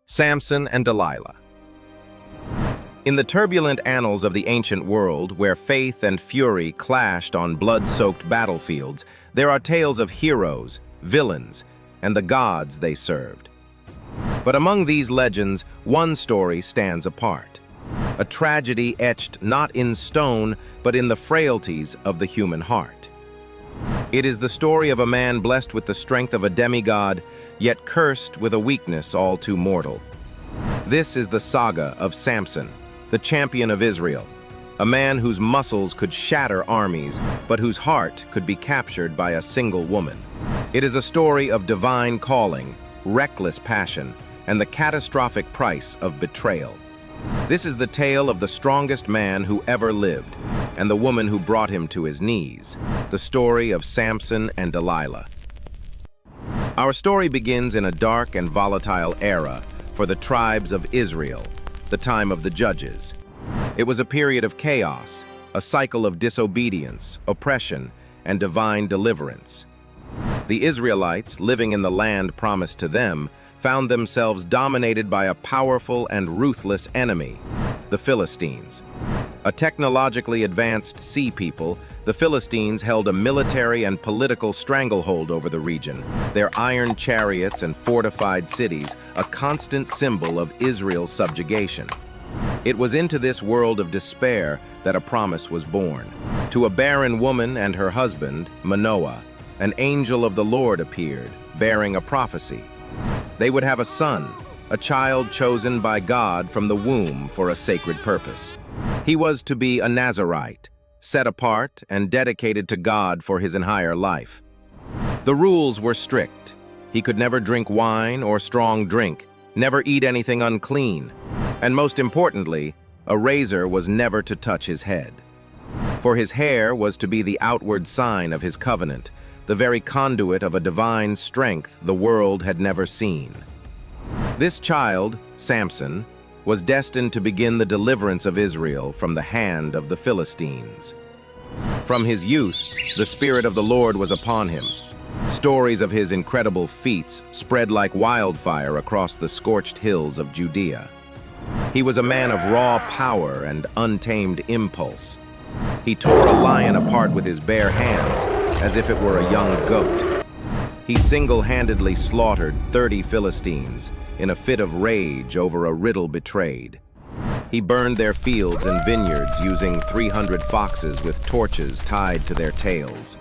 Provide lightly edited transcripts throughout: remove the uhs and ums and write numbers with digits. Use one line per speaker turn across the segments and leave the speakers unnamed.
Samson and Delilah. In the turbulent annals of the ancient world, where faith and fury clashed on blood-soaked battlefields, there are tales of heroes, villains, and the gods they served. But among these legends, one story stands apart. A tragedy etched not in stone, but in the frailties of the human heart. It is the story of a man blessed with the strength of a demigod, yet cursed with a weakness all too mortal. This is the saga of Samson, the champion of Israel, a man whose muscles could shatter armies, but whose heart could be captured by a single woman. It is a story of divine calling, reckless passion, and the catastrophic price of betrayal. This is the tale of the strongest man who ever lived, and the woman who brought him to his knees, the story of Samson and Delilah. Our story begins in a dark and volatile era for the tribes of Israel, the time of the judges. It was a period of chaos, a cycle of disobedience, oppression, and divine deliverance. The Israelites, living in the land promised to them, found themselves dominated by a powerful and ruthless enemy, the Philistines. A technologically advanced sea people, the Philistines held a military and political stranglehold over the region, their iron chariots and fortified cities a constant symbol of Israel's subjugation. It was into this world of despair that a promise was born. To a barren woman and her husband, Manoah, an angel of the Lord appeared, bearing a prophecy. They would have a son, a child chosen by God from the womb for a sacred purpose. He was to be a nazerite, set apart and dedicated to God for his entire life. The rules were strict. He could never drink wine or strong drink, never eat anything unclean, and most importantly, a razor was never to touch his head. For his hair was to be the outward sign of his covenant, the very conduit of a divine strength the world had never seen. This child, Samson, was destined to begin the deliverance of Israel from the hand of the Philistines. From his youth, the Spirit of the Lord was upon him. Stories of his incredible feats spread like wildfire across the scorched hills of Judea. He was a man of raw power and untamed impulse. He tore a lion apart with his bare hands, as if it were a young goat. He single-handedly slaughtered 30 Philistines in a fit of rage over a riddle betrayed. He burned their fields and vineyards using 300 foxes with torches tied to their tails.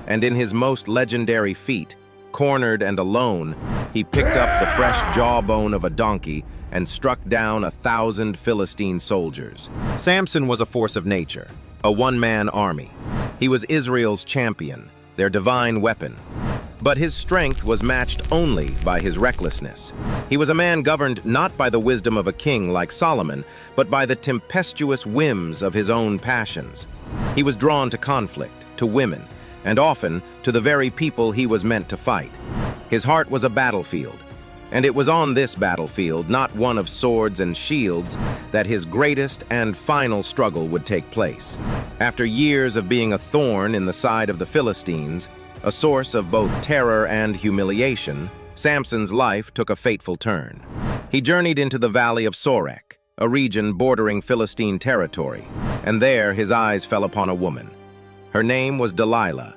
And in his most legendary feat, cornered and alone, he picked up the fresh jawbone of a donkey and struck down 1,000 Philistine soldiers. Samson was a force of nature, a one-man army. He was Israel's champion, their divine weapon. But his strength was matched only by his recklessness. He was a man governed not by the wisdom of a king like Solomon, but by the tempestuous whims of his own passions. He was drawn to conflict, to women, and often to the very people he was meant to fight. His heart was a battlefield, and it was on this battlefield, not one of swords and shields, that his greatest and final struggle would take place. After years of being a thorn in the side of the Philistines, a source of both terror and humiliation, Samson's life took a fateful turn. He journeyed into the valley of Sorek, a region bordering Philistine territory, and there his eyes fell upon a woman. Her name was Delilah.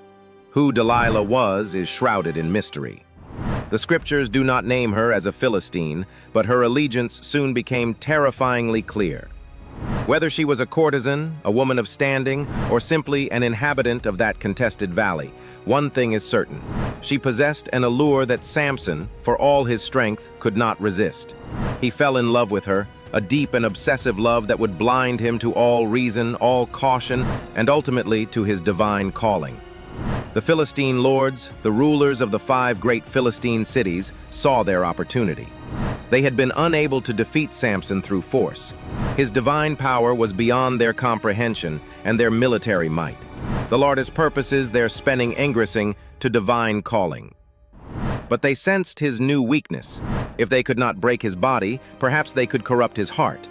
Who Delilah was is shrouded in mystery. The scriptures do not name her as a Philistine, but her allegiance soon became terrifyingly clear. Whether she was a courtesan, a woman of standing, or simply an inhabitant of that contested valley, one thing is certain. She possessed an allure that Samson, for all his strength, could not resist. He fell in love with her, a deep and obsessive love that would blind him to all reason, all caution, and ultimately to his divine calling. The Philistine lords, the rulers of the 5 great Philistine cities, saw their opportunity. They had been unable to defeat Samson through force. His divine power was beyond their comprehension and their military might. The largest purposes their spanning engrossing to divine calling. But they sensed his new weakness. If they could not break his body, perhaps they could corrupt his heart.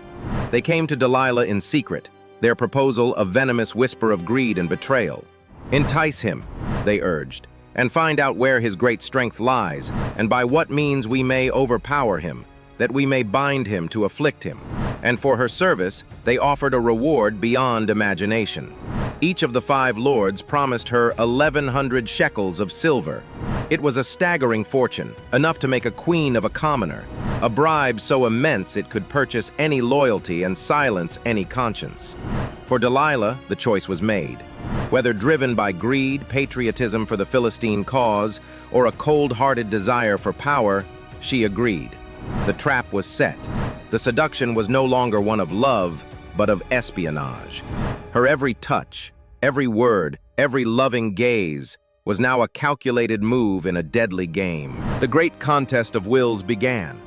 They came to Delilah in secret, their proposal a venomous whisper of greed and betrayal. Entice him, they urged, and find out where his great strength lies, and by what means we may overpower him. that we may bind him to afflict him. And for her service, they offered a reward beyond imagination. Each of the 5 lords promised her 1,100 shekels of silver. It was a staggering fortune, enough to make a queen of a commoner, a bribe so immense it could purchase any loyalty and silence any conscience. For Delilah, the choice was made. Whether driven by greed, patriotism for the Philistine cause, or a cold-hearted desire for power, she agreed. The trap was set. The seduction was no longer one of love, but of espionage. Her every touch, every word, every loving gaze was now a calculated move in a deadly game. The great contest of wills began.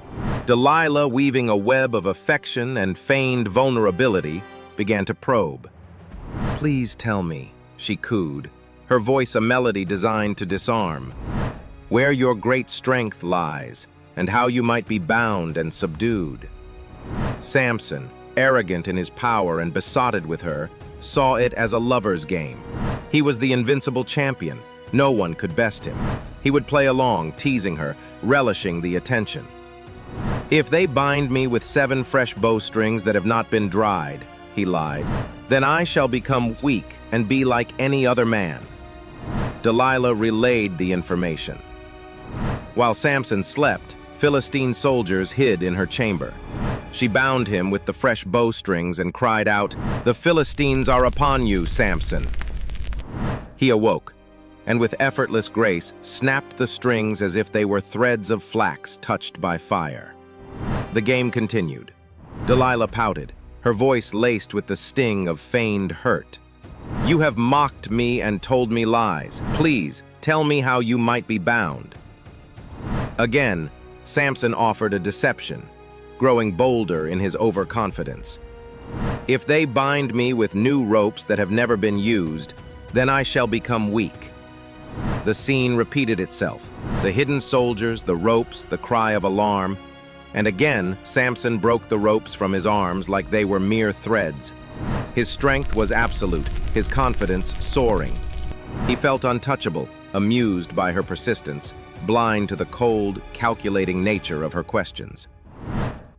Delilah, weaving a web of affection and feigned vulnerability, began to probe. "Please tell me," she cooed, her voice a melody designed to disarm, "where your great strength lies, and how you might be bound and subdued." Samson, arrogant in his power and besotted with her, saw it as a lover's game. He was the invincible champion. No one could best him. He would play along, teasing her, relishing the attention. "If they bind me with 7 fresh bowstrings that have not been dried," he lied, "then I shall become weak and be like any other man." Delilah relayed the information. While Samson slept, Philistine soldiers hid in her chamber. She bound him with the fresh bowstrings and cried out, "The Philistines are upon you, Samson." He awoke, and with effortless grace snapped the strings as if they were threads of flax touched by fire. The game continued. Delilah pouted, her voice laced with the sting of feigned hurt. "You have mocked me and told me lies. Please, tell me how you might be bound." Again, Samson offered a deception, growing bolder in his overconfidence. "If they bind me with new ropes that have never been used, then I shall become weak." The scene repeated itself. The hidden soldiers, the ropes, the cry of alarm. And again, Samson broke the ropes from his arms like they were mere threads. His strength was absolute, his confidence soaring. He felt untouchable, amused by her persistence, blind to the cold, calculating nature of her questions.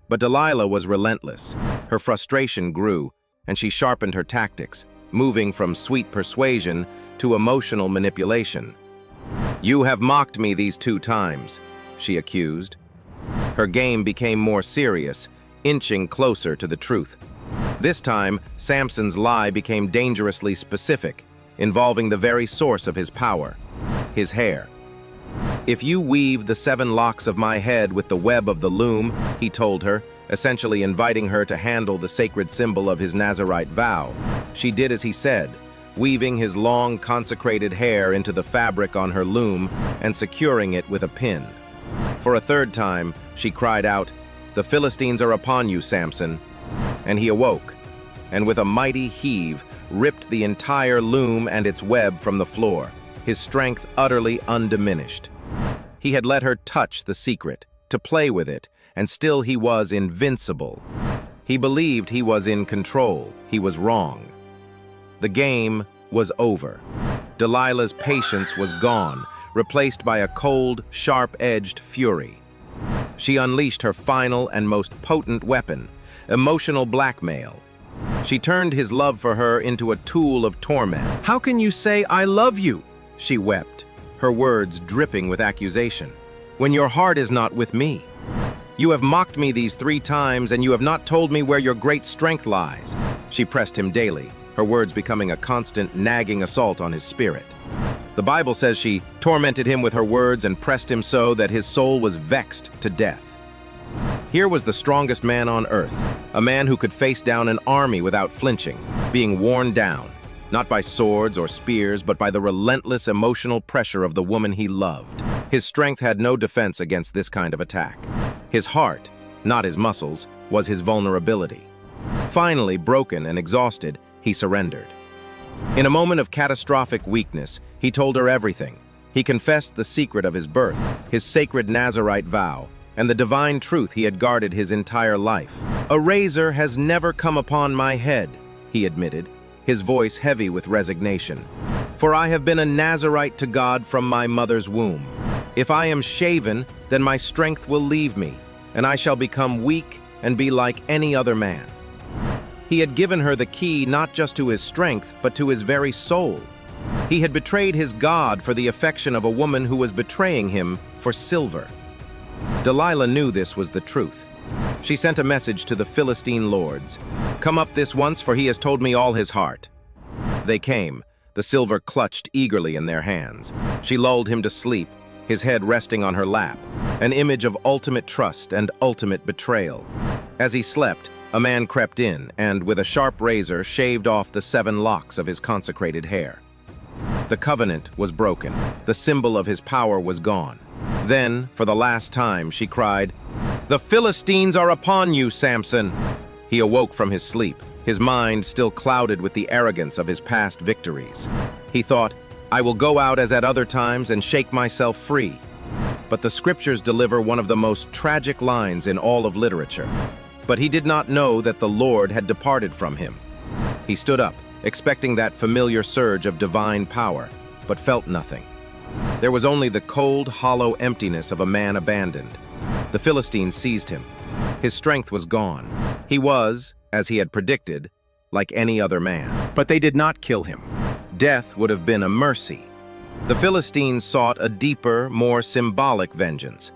But Delilah was relentless. Her frustration grew, and she sharpened her tactics, moving from sweet persuasion to emotional manipulation. "You have mocked me these 2 times," she accused. Her game became more serious, inching closer to the truth. This time, Samson's lie became dangerously specific, involving the very source of his power, his hair. "If you weave the 7 locks of my head with the web of the loom," he told her, essentially inviting her to handle the sacred symbol of his nazerite vow. She did as he said, weaving his long, consecrated hair into the fabric on her loom and securing it with a pin. For a 3rd time, she cried out, "The Philistines are upon you, Samson." And he awoke, and with a mighty heave, ripped the entire loom and its web from the floor, his strength utterly undiminished. He had let her touch the secret, to play with it, and still he was invincible. He believed he was in control. He was wrong. The game was over. Delilah's patience was gone, replaced by a cold, sharp-edged fury. She unleashed her final and most potent weapon, emotional blackmail. She turned his love for her into a tool of torment. "How can you say I love you?" she wept, her words dripping with accusation, "when your heart is not with me? You have mocked me these 3 times, and you have not told me where your great strength lies." She pressed him daily, her words becoming a constant, nagging assault on his spirit. The Bible says she tormented him with her words and pressed him so that his soul was vexed to death. Here was the strongest man on earth, a man who could face down an army without flinching, being worn down, not by swords or spears, but by the relentless emotional pressure of the woman he loved. His strength had no defense against this kind of attack. His heart, not his muscles, was his vulnerability. Finally, broken and exhausted, he surrendered. In a moment of catastrophic weakness, he told her everything. He confessed the secret of his birth, his sacred nazerite vow, and the divine truth he had guarded his entire life. "A razor has never come upon my head," he admitted, his voice heavy with resignation. "For I have been a Nazirite to God from my mother's womb. If I am shaven, then my strength will leave me, and I shall become weak and be like any other man." He had given her the key not just to his strength, but to his very soul. He had betrayed his God for the affection of a woman who was betraying him for silver. Delilah knew this was the truth. She sent a message to the Philistine lords. "Come up this once, for he has told me all his heart." They came, the silver clutched eagerly in their hands. She lulled him to sleep, his head resting on her lap, an image of ultimate trust and ultimate betrayal. As he slept, a man crept in and, with a sharp razor, shaved off the 7 locks of his consecrated hair. The covenant was broken. The symbol of his power was gone. Then, for the last time, she cried, "The Philistines are upon you, Samson!" He awoke from his sleep, his mind still clouded with the arrogance of his past victories. He thought, "I will go out as at other times and shake myself free." But the scriptures deliver one of the most tragic lines in all of literature. But he did not know that the Lord had departed from him. He stood up, expecting that familiar surge of divine power, but felt nothing. There was only the cold, hollow emptiness of a man abandoned. The Philistines seized him. His strength was gone. He was, as he had predicted, like any other man. But they did not kill him. Death would have been a mercy. The Philistines sought a deeper, more symbolic vengeance.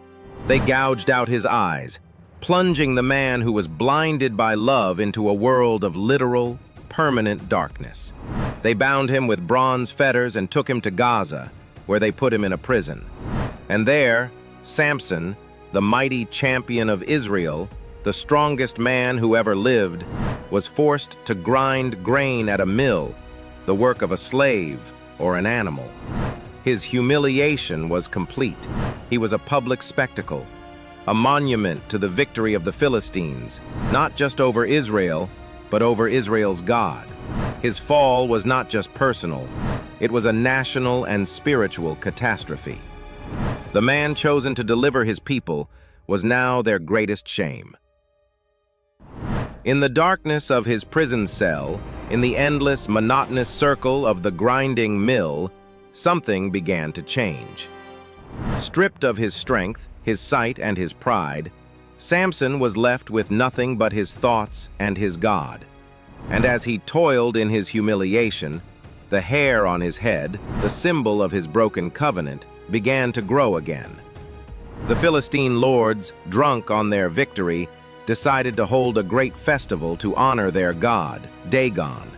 They gouged out his eyes, plunging the man who was blinded by love into a world of literal, permanent darkness. They bound him with bronze fetters and took him to Gaza, where they put him in a prison. And there, Samson, the mighty champion of Israel, the strongest man who ever lived, was forced to grind grain at a mill, the work of a slave or an animal. His humiliation was complete. He was a public spectacle, a monument to the victory of the Philistines, not just over Israel, but over Israel's God. His fall was not just personal, it was a national and spiritual catastrophe. The man chosen to deliver his people was now their greatest shame. In the darkness of his prison cell, in the endless, monotonous circle of the grinding mill, something began to change. Stripped of his strength, his sight, and his pride, Samson was left with nothing but his thoughts and his God. And as he toiled in his humiliation, the hair on his head, the symbol of his broken covenant, began to grow again. The Philistine lords, drunk on their victory, decided to hold a great festival to honor their god, Dagon.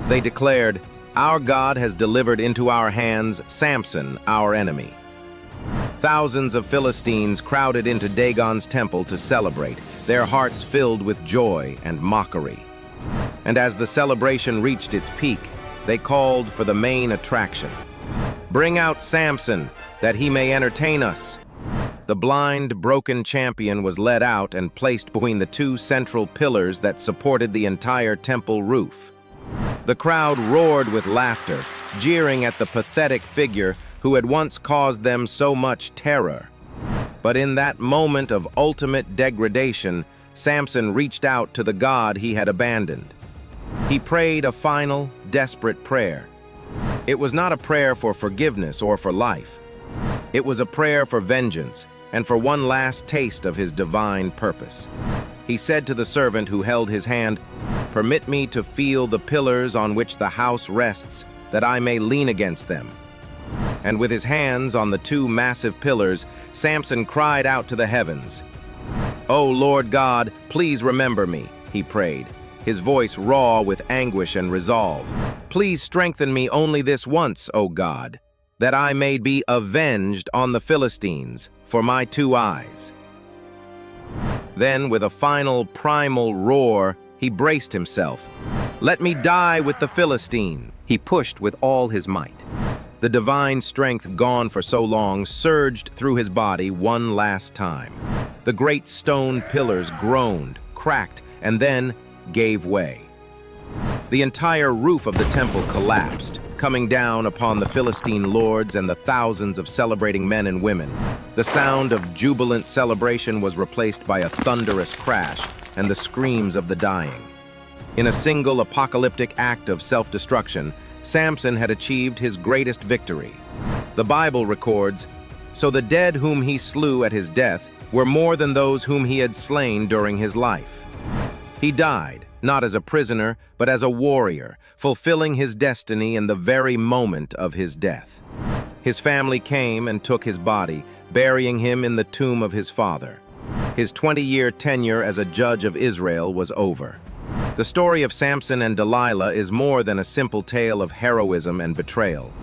They declared, "Our God has delivered into our hands Samson, our enemy." Thousands of Philistines crowded into Dagon's temple to celebrate, their hearts filled with joy and mockery. And as the celebration reached its peak, they called for the main attraction. "Bring out Samson, that he may entertain us." The blind, broken champion was led out and placed between the 2 central pillars that supported the entire temple roof. The crowd roared with laughter, jeering at the pathetic figure who had once caused them so much terror. But in that moment of ultimate degradation, Samson reached out to the God he had abandoned. He prayed a final, desperate prayer. It was not a prayer for forgiveness or for life. It was a prayer for vengeance and for one last taste of his divine purpose. He said to the servant who held his hand, "Permit me to feel the pillars on which the house rests, that I may lean against them." And with his hands on the 2 massive pillars, Samson cried out to the heavens. "O Lord God, please remember me," he prayed, his voice raw with anguish and resolve. "Please strengthen me only this once, O God, that I may be avenged on the Philistines for my 2 eyes." Then, with a final primal roar, he braced himself. "Let me die with the Philistine." He pushed with all his might. The divine strength gone for so long surged through his body one last time. The great stone pillars groaned, cracked, and then gave way. The entire roof of the temple collapsed, coming down upon the Philistine lords and the thousands of celebrating men and women. The sound of jubilant celebration was replaced by a thunderous crash and the screams of the dying. In a single apocalyptic act of self-destruction, Samson had achieved his greatest victory. The Bible records, "So the dead whom he slew at his death, were more than those whom he had slain during his life. He died, not as a prisoner, but as a warrior, fulfilling his destiny in the very moment of his death. His family came and took his body, burying him in the tomb of his father. His 20-year tenure as a judge of Israel was over. The story of Samson and Delilah is more than a simple tale of heroism and betrayal.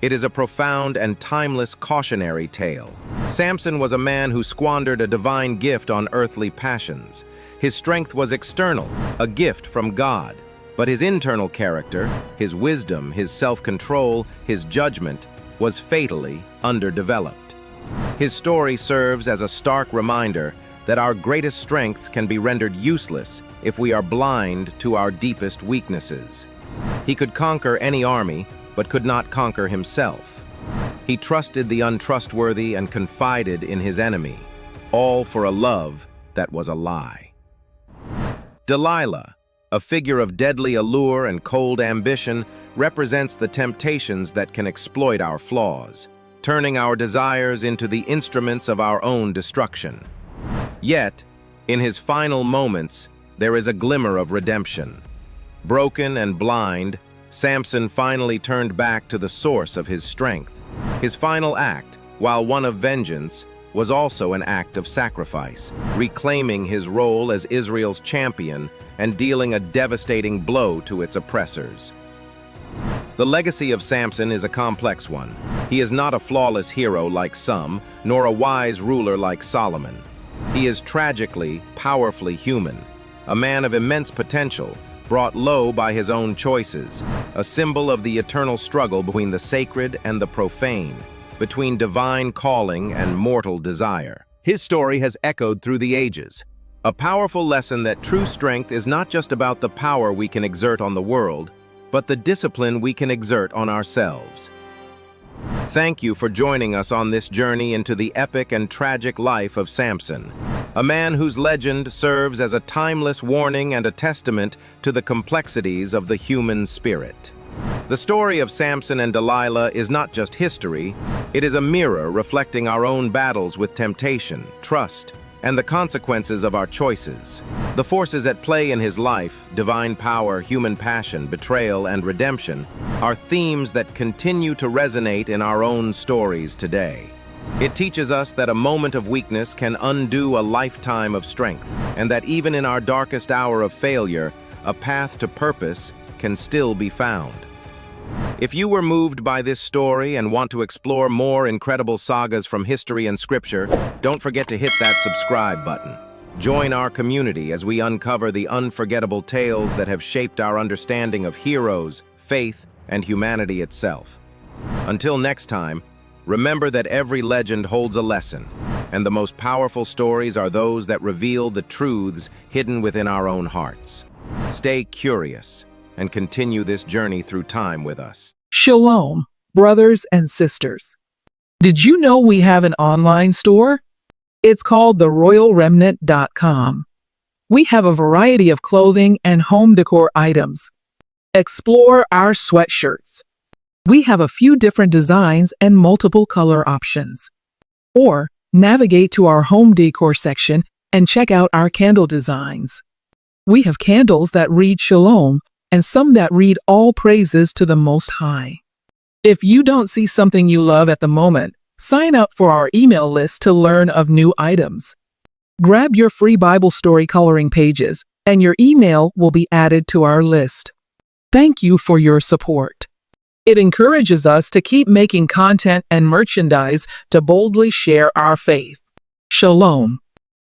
It is a profound and timeless cautionary tale. Samson was a man who squandered a divine gift on earthly passions. His strength was external, a gift from God. But his internal character, his wisdom, his self-control, his judgment, was fatally underdeveloped. His story serves as a stark reminder that our greatest strengths can be rendered useless if we are blind to our deepest weaknesses. He could conquer any army, but could not conquer himself. He trusted the untrustworthy and confided in his enemy, all for a love that was a lie. Delilah, a figure of deadly allure and cold ambition, represents the temptations that can exploit our flaws, turning our desires into the instruments of our own destruction. Yet, in his final moments, there is a glimmer of redemption. Broken and blind, Samson finally turned back to the source of his strength. His final act, while one of vengeance, was also an act of sacrifice, reclaiming his role as Israel's champion and dealing a devastating blow to its oppressors. The legacy of Samson is a complex one. He is not a flawless hero like some, nor a wise ruler like Solomon. He is tragically, powerfully human, a man of immense potential, brought low by his own choices, a symbol of the eternal struggle between the sacred and the profane, between divine calling and mortal desire. His story has echoed through the ages, a powerful lesson that true strength is not just about the power we can exert on the world, but the discipline we can exert on ourselves. Thank you for joining us on this journey into the epic and tragic life of Samson, a man whose legend serves as a timeless warning and a testament to the complexities of the human spirit. The story of Samson and Delilah is not just history, it is a mirror reflecting our own battles with temptation, trust, and the consequences of our choices. The forces at play in his life, divine power, human passion, betrayal, and redemption, are themes that continue to resonate in our own stories today. It teaches us that a moment of weakness can undo a lifetime of strength, and that even in our darkest hour of failure, a path to purpose can still be found. If you were moved by this story and want to explore more incredible sagas from history and scripture, don't forget to hit that subscribe button. Join our community as we uncover the unforgettable tales that have shaped our understanding of heroes, faith, and humanity itself. Until next time, remember that every legend holds a lesson, and the most powerful stories are those that reveal the truths hidden within our own hearts. Stay curious and continue this journey through time with us.
Shalom, brothers and sisters. Did you know we have an online store? It's called theroyalremnant.com. We have a variety of clothing and home decor items. Explore our sweatshirts. We have a few different designs and multiple color options. Or navigate to our home decor section and check out our candle designs. We have candles that read Shalom and some that read all praises to the Most High. If you don't see something you love at the moment, sign up for our email list to learn of new items. Grab your free Bible story coloring pages, and your email will be added to our list. Thank you for your support. It encourages us to keep making content and merchandise to boldly share our faith. Shalom.